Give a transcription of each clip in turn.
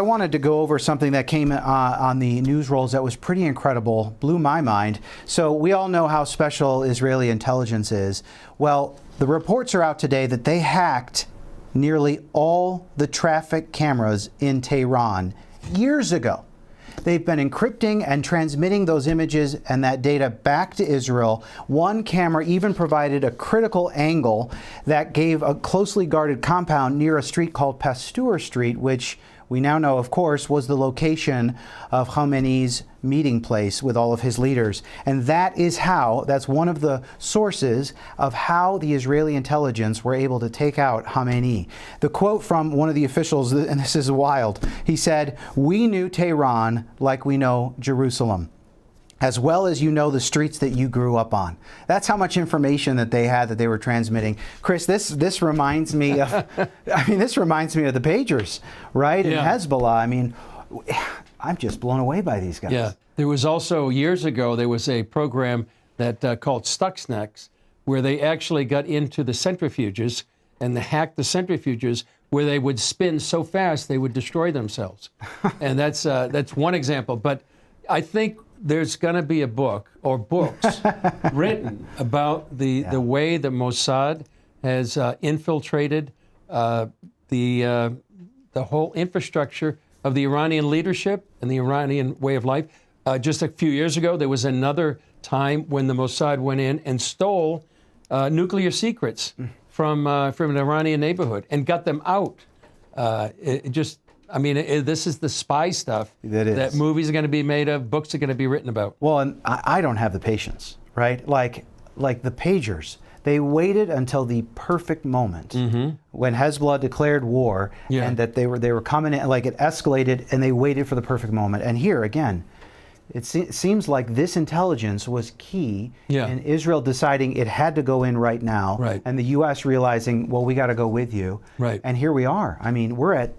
I wanted to go over something that came on the news rolls that was pretty incredible, blew my mind. So we all know how special Israeli intelligence is. Well, the reports are out today that they hacked nearly all the traffic cameras in Tehran years ago. They've been encrypting and transmitting those images and that data back to Israel. One camera even provided a critical angle that gave a closely guarded compound near a street called Pasteur Street, which we now know, of course, was the location of Khomeini's meeting place with all of his leaders. And that's one of the sources of how the Israeli intelligence were able to take out Khomeini. The quote from one of the officials, and this is wild, he said, "We knew Tehran like we know Jerusalem, as well as you know the streets that you grew up on." That's how much information that they had that they were transmitting. Chris, this reminds me of, this reminds me of the pagers, right? Yeah. And Hezbollah. I mean, I'm just blown away by these guys. Yeah. There was also, years ago, there was a program that called Stuxnet, where they actually got into the centrifuges and they hacked the centrifuges where they would spin so fast they would destroy themselves. And that's one example. But I think there's going to be a book or books written about the way that Mossad has infiltrated the whole infrastructure of the Iranian leadership and the Iranian way of life. Just a few years ago, there was another time when the Mossad went in and stole nuclear secrets from an Iranian neighborhood and got them out. This is the spy stuff that movies are going to be made of, books are going to be written about. Well, and I don't have the patience, right? Like the pagers. They waited until the perfect moment when Hezbollah declared war and that they were coming in, like it escalated, and they waited for the perfect moment. And here again, it seems like this intelligence was key in Israel deciding it had to go in right now, and the U.S. realizing, well, we got to go with you. And here we are. I mean, we're at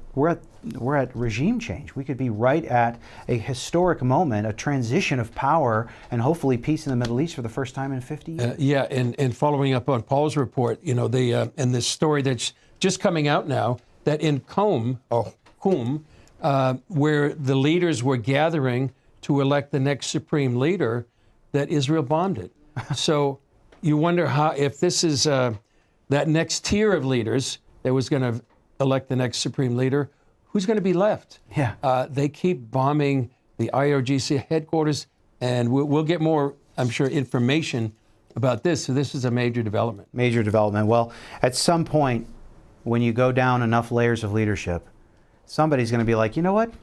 regime change. We could be right at a historic moment, a transition of power, and hopefully peace in the Middle East for the first time in 50 years. And following up on Paul's report, you know, and this story that's just coming out now, that in Qom, where the leaders were gathering to elect the next supreme leader, that Israel bombed it. So you wonder if this is that next tier of leaders that was going to elect the next supreme leader, who's going to be left? They keep bombing the IRGC headquarters, and we'll get more, I'm sure, information about this. So this is a major development. Major development. Well, at some point, when you go down enough layers of leadership, somebody's going to be like, you know what?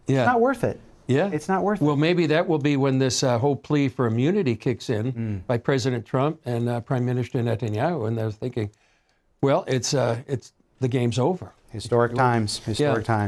It's not worth it. It's not worth it. Well, maybe that will be when this whole plea for immunity kicks in by President Trump and Prime Minister Netanyahu, and they're thinking, well, the game's over. Historic times. Historic times.